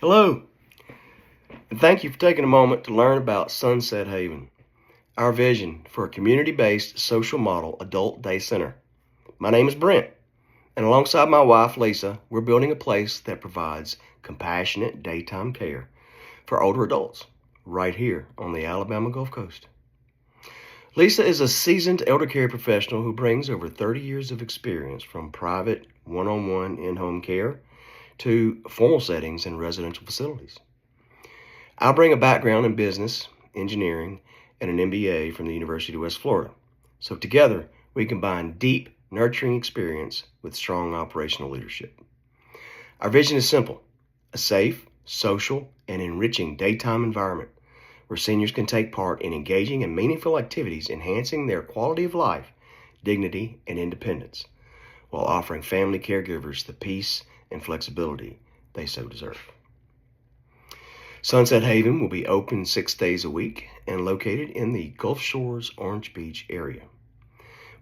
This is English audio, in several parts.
Hello, and thank you for taking a moment to learn about Sunset Haven, our vision for a community-based social model adult day center. My name is Brent, and alongside my wife, Lisa, we're building a place that provides compassionate daytime care for older adults right here on the Alabama Gulf Coast. Lisa is a seasoned elder care professional who brings over 30 years of experience from private one-on-one in-home care to formal settings and residential facilities. I bring a background in business, engineering, and an MBA from the University of West Florida. So together, we combine deep, nurturing experience with strong operational leadership. Our vision is simple: a safe, social, and enriching daytime environment where seniors can take part in engaging and meaningful activities, enhancing their quality of life, dignity, and independence, while offering family caregivers the peace and flexibility they so deserve. Sunset Haven will be open 6 days a week and located in the Gulf Shores Orange Beach area.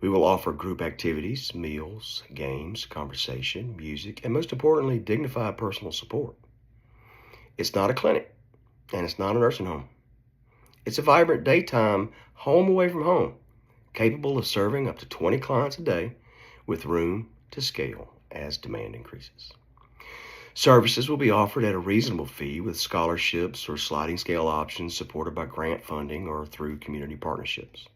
We will offer group activities, meals, games, conversation, music, and most importantly, dignified personal support. It's not a clinic, and it's not a nursing home. It's a vibrant daytime home away from home, capable of serving up to 20 clients a day with room to scale as demand increases. Services will be offered at a reasonable fee with scholarships or sliding scale options supported by grant funding or through community partnerships.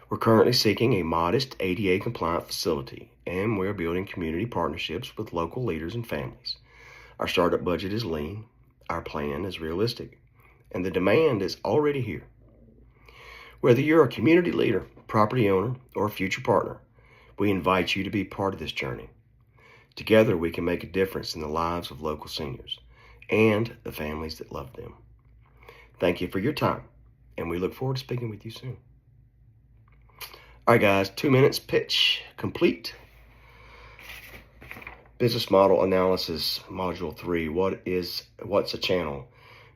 We're currently seeking a modest ADA compliant facility, and we're building community partnerships with local leaders and families. Our startup budget is lean, our plan is realistic, and the demand is already here. Whether you're a community leader, property owner, or future partner, we invite you to be part of this journey. Together, we can make a difference in the lives of local seniors and the families that love them. Thank you for your time, and we look forward to speaking with you soon. All right, guys, 2 minutes pitch complete. Business model analysis, module 3. What's a channel?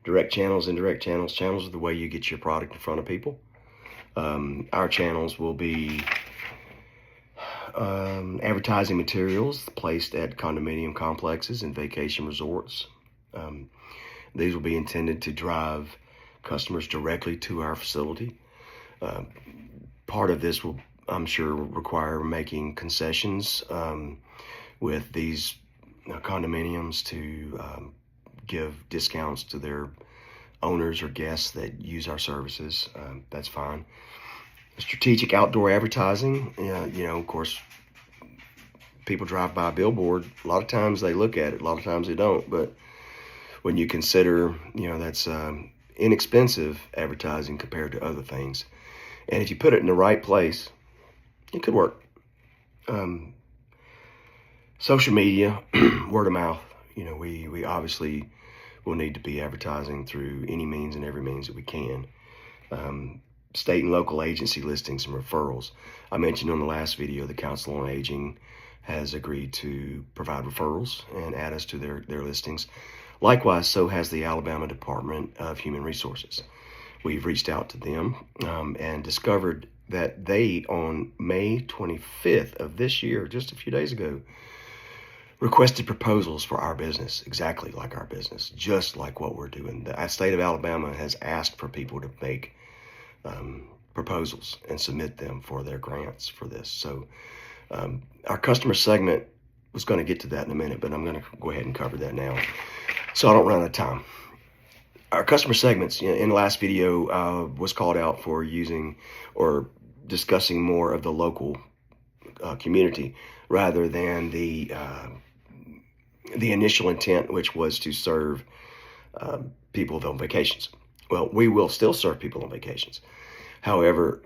Direct channels, indirect channels. Channels are the way you get your product in front of people. Our channels will be advertising materials placed at condominium complexes and vacation resorts. These will be intended to drive customers directly to our facility. Part of this will, I'm sure, require making concessions with these condominiums to give discounts to their owners or guests that use our services. That's fine. Strategic outdoor advertising, of course, people drive by a billboard. A lot of times they look at it, a lot of times they don't. But when you consider, that's inexpensive advertising compared to other things. And if you put it in the right place, it could work. Social media, word of mouth, we obviously will need to be advertising through any means and every means that we can. State and local agency listings and referrals. I mentioned on the last video, the Council on Aging has agreed to provide referrals and add us to their listings. Likewise, so has the Alabama Department of Human Resources. We've reached out to them and discovered that they, on May 25th of this year, just a few days ago, requested proposals for our business, exactly like our business, just like what we're doing. The state of Alabama has asked for people to make proposals and submit them for their grants for this. So our customer segment was going to get to that in a minute, but I'm going to go ahead and cover that now so I don't run out of time. Our customer segments in the last video was called out for using or discussing more of the local community rather than the initial intent, which was to serve people on vacations. Well, we will still serve people on vacations. However,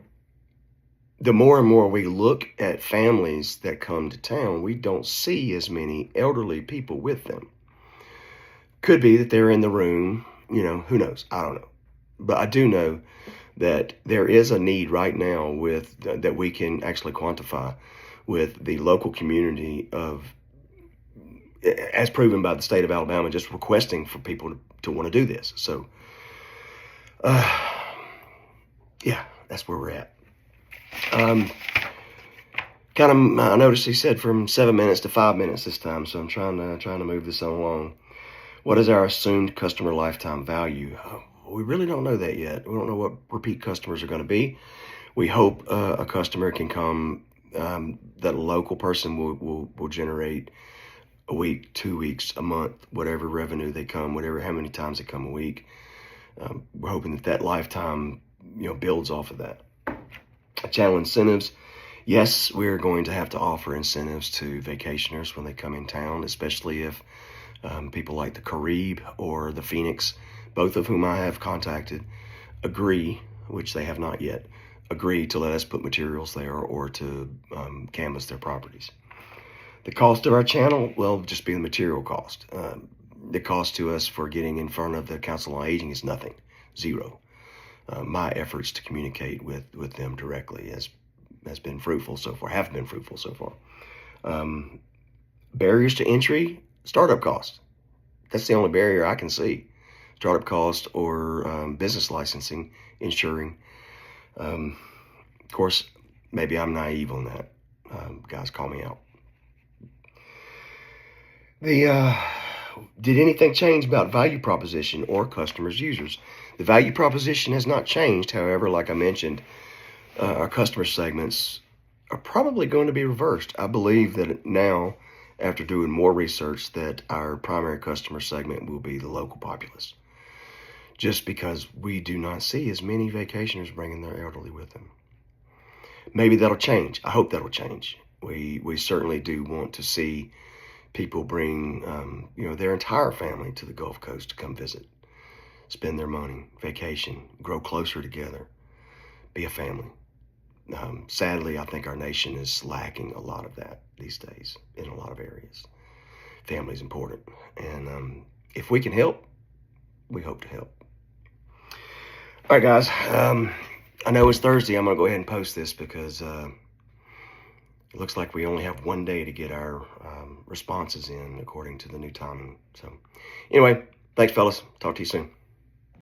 the more and more we look at families that come to town, we don't see as many elderly people with them. Could be that they're in the room, who knows? I don't know. But I do know that there is a need right now that we can actually quantify with the local community as proven by the state of Alabama, just requesting for people to want to do this. So, that's where we're at. I noticed he said from 7 minutes to 5 minutes this time, so I'm trying to move this along. What is our assumed customer lifetime value? We really don't know that yet. We don't know what repeat customers are going to be. We hope a customer can come, that a local person will generate a week, 2 weeks, a month, whatever revenue they come, how many times they come a week. We're hoping that lifetime, builds off of that. Channel incentives. Yes, we're going to have to offer incentives to vacationers when they come in town, especially if people like the Carib or the Phoenix, both of whom I have contacted, agree, which they have not yet, agree to let us put materials there or to canvas their properties. The cost of our channel, well, just be the material cost. The cost to us for getting in front of the Council on Aging is nothing, zero. My efforts to communicate with them directly has been fruitful so far, have been fruitful so far. Barriers to entry, startup cost. That's the only barrier I can see. Startup cost or business licensing, insuring. Of course, maybe I'm naive on that. Guys, call me out. Did anything change about value proposition or customers, users? The value proposition has not changed. However, like I mentioned, our customer segments are probably going to be reversed. I believe that now, after doing more research, that our primary customer segment will be the local populace, just because we do not see as many vacationers bringing their elderly with them. Maybe that'll change. I hope that'll change. We certainly do want to see people bring their entire family to the Gulf Coast to come visit, spend their money, vacation, grow closer together, be a family. Sadly, I think our nation is lacking a lot of that these days in a lot of areas. Family is important, and if we can help, we hope to help. All right, guys. I know it's Thursday. I'm going to go ahead and post this because it looks like we only have one day to get our responses in according to the new timing. So anyway, thanks, fellas. Talk to you soon.